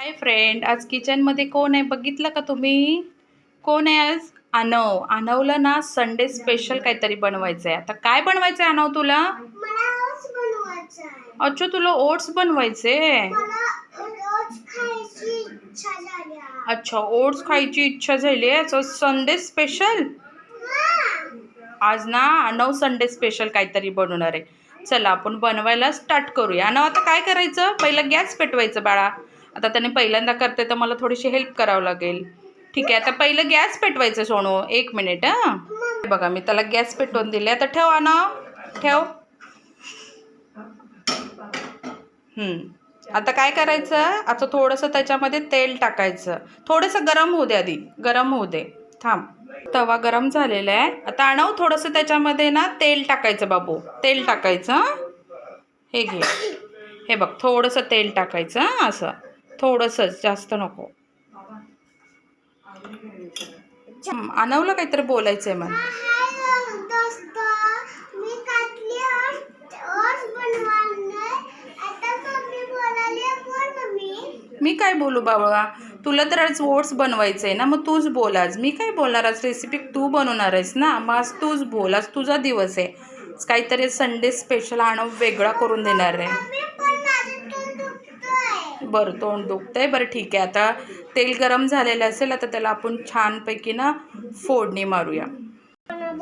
Hi friend, आज किचनमध्ये कोण आहे बघितलं का तुम्ही? कोण आहे आज? अनव. अनवला ना संडे स्पेशल काहीतरी बनवायचं आहे. आता काय बनवायचं आहे अनव तुला? मला ओट्स बनवायचं आहे. अच्छा, तुला ओट्स बनवायचे. मला ओट्स खायची इच्छा झाली आहे. अच्छा, ओट्स खायची इच्छा झाली आहे. So Sunday special. आज ना अनव संडे स्पेशल काहीतरी बनवणार आहे. चला आपण बनवायला स्टार्ट करूया. अनव, आता काय करायचं? पहिलं गॅस पेटवायचं बाळा. आता त्याने पहिल्यांदा करते तर मला थोडीशी हेल्प करावं लागेल. ठीक आहे, आता पहिलं गॅस पेटवायचं सोनू. 1 मिनिट. बघा मी त्याला गॅस पेटवून दिले. आता ठेव अनव, ठेव. आता काय करायचं? आता थोडंसं त्याच्यामध्ये तेल टाकायचं. थोडंसं गरम होऊ दे, आधी गरम होऊ दे. थांब. तवा गरम झालेला आहे. आता आणव थोडंसं त्याच्यामध्ये ना तेल टाकायचं बाबू. तेल टाकायचं. हे घे, हे बघ, थोडंसं तेल टाकायचं. असं थोडंसंच, जास्त नको. आणवलं काहीतरी बोलायचं आहे मला. मी काय बोलू बाबा? तुला तर आज ओट्स बनवायचं आहे ना, मग तूच बोल. आज मी काय बोलणार? आज रेसिपी तू बनवणार आहेस ना, मग आज तूच बोल. आज तुझा दिवस आहे. काहीतरी संडे स्पेशल आणव वेगळा करून देणार आहे. बरं, तोंड दुखतंय. बरं ठीक आहे, आता तेल गरम झालेलं असेल. आता त्याला आपण छानपैकी ना फोडणी मारूया.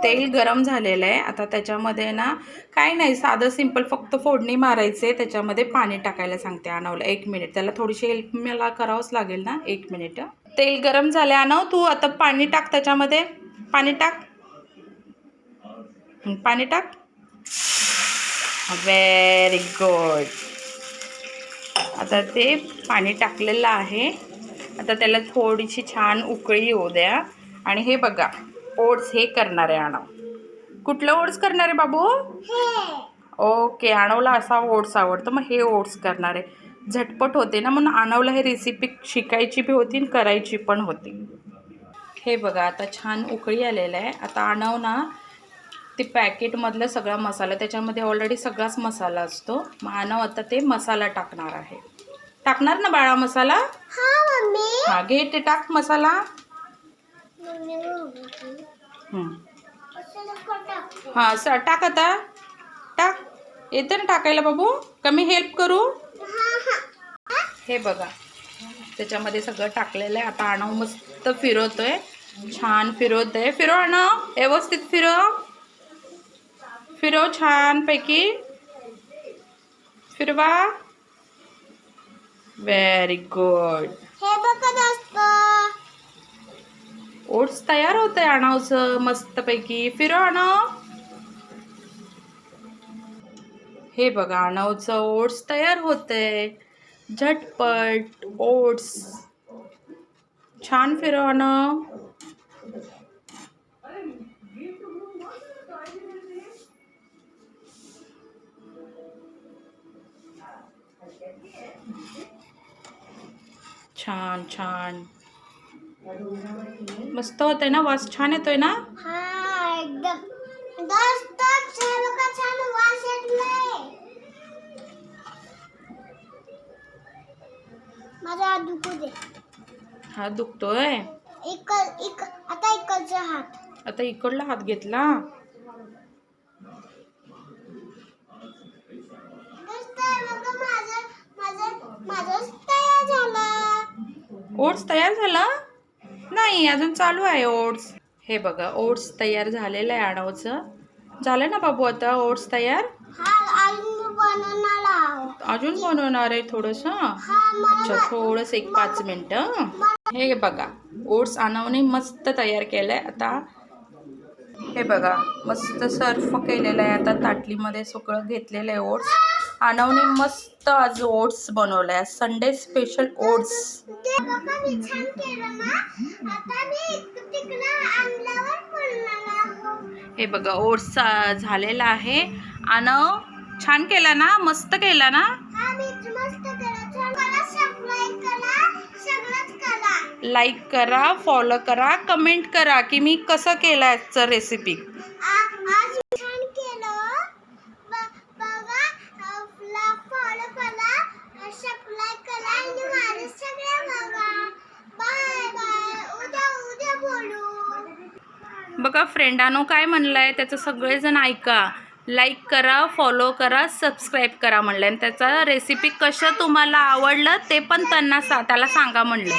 तेल गरम झालेलं आहे. आता त्याच्यामध्ये ना काय नाही, साधं सिंपल फक्त फोडणी मारायचे. त्याच्यामध्ये पाणी टाकायला सांगते आणवला. 1 मिनिट, त्याला थोडीशी हेल्प मला करावंच लागेल ना. 1 मिनिट. तेल गरम झाले आणव. तू आता पाणी टाक त्याच्यामध्ये. पाणी टाक, पाणी टाक. Very good. आता ते पाणी टाकलेलं आहे. आता त्याला थोडीशी छान उकळी येऊ द्या. आणि हे बघा, ओट्स हे करणार आहे आणव. कुठलं ओट्स करणार आहे बाबू? ओके, आणवला असा ओट्स आवडतं, मग हे ओट्स करणार आहे. झटपट होते ना, म्हणून आणवला हे रेसिपी शिकायची बी होती आणि करायची पण होती. हे बघा, आता छान उकळी आलेलं आहे. आता आणव ना ते पॅकेटमधलं सगळा मसाला, त्याच्यामध्ये ऑलरेडी सगळाच मसाला असतो. मग आणव आता ते मसाला टाकणार आहे. टाकणार ना बाळा मसाला? हा, घे ते टाक मसाला. हां सर, टाक आता. टाक. येते ना टाकायला बाबू? कमी हेल्प करू? हे बघा, त्याच्यामध्ये सगळं टाकलेलं आहे. आता आणव मस्त फिरवतोय. छान फिरवतोय. फिरव आणव, व्यवस्थित फिरव. फिरव छानपैकी. फिरवा. Very good. ओट्स तयार होत आहे आणवचं मस्तपैकी. फिरव आणव. हे बघा, आणवचं ओट्स तयार होतंय. झटपट ओट्स. छान फिरव आणव. छान छान मस्त होतंय ना. वास छान येतोय ना. एकदम छान वास येतोय. माझा हात दुखू दे. हात दुखतोय. आता इकडचा हात. आता इकडला हात घेतला. ओट्स तयार झाला नाही, अजून चालू आहे ओट्स. हे बघा, ओट्स तयार झालेलं आहे आणवचं. झालं ना बाबू आता ओट्स तयार? अजून बनवणार आहे थोडंसं. अच्छा, थोडंसं 1-5 मिनटं. हे बघा, ओट्स आणवने मस्त तयार केलंय. आता हे बघा, मस्त सर्व केलेलं आहे. आता ताटलीमध्ये सगळं घेतलेलं आहे ओट्स. आणवने मस्त आज ओट्स बनवलं आहे. Sunday special oats. हे बघा, ओट्स झालेला आहे. आणव छान केला ना, मस्त केला ना. लाईक करा, फॉलो करा, कमेंट करा की मी कसं केलं आजचं रेसिपी. बघा फ्रेंडानो काय म्हणलंय त्याचं सगळेजण ऐका. लाईक करा, फॉलो करा, सबस्क्राईब करा म्हणलंय. आणि त्याचा रेसिपी कसं तुम्हाला आवडलं ते पण त्याला सांगा म्हणलं.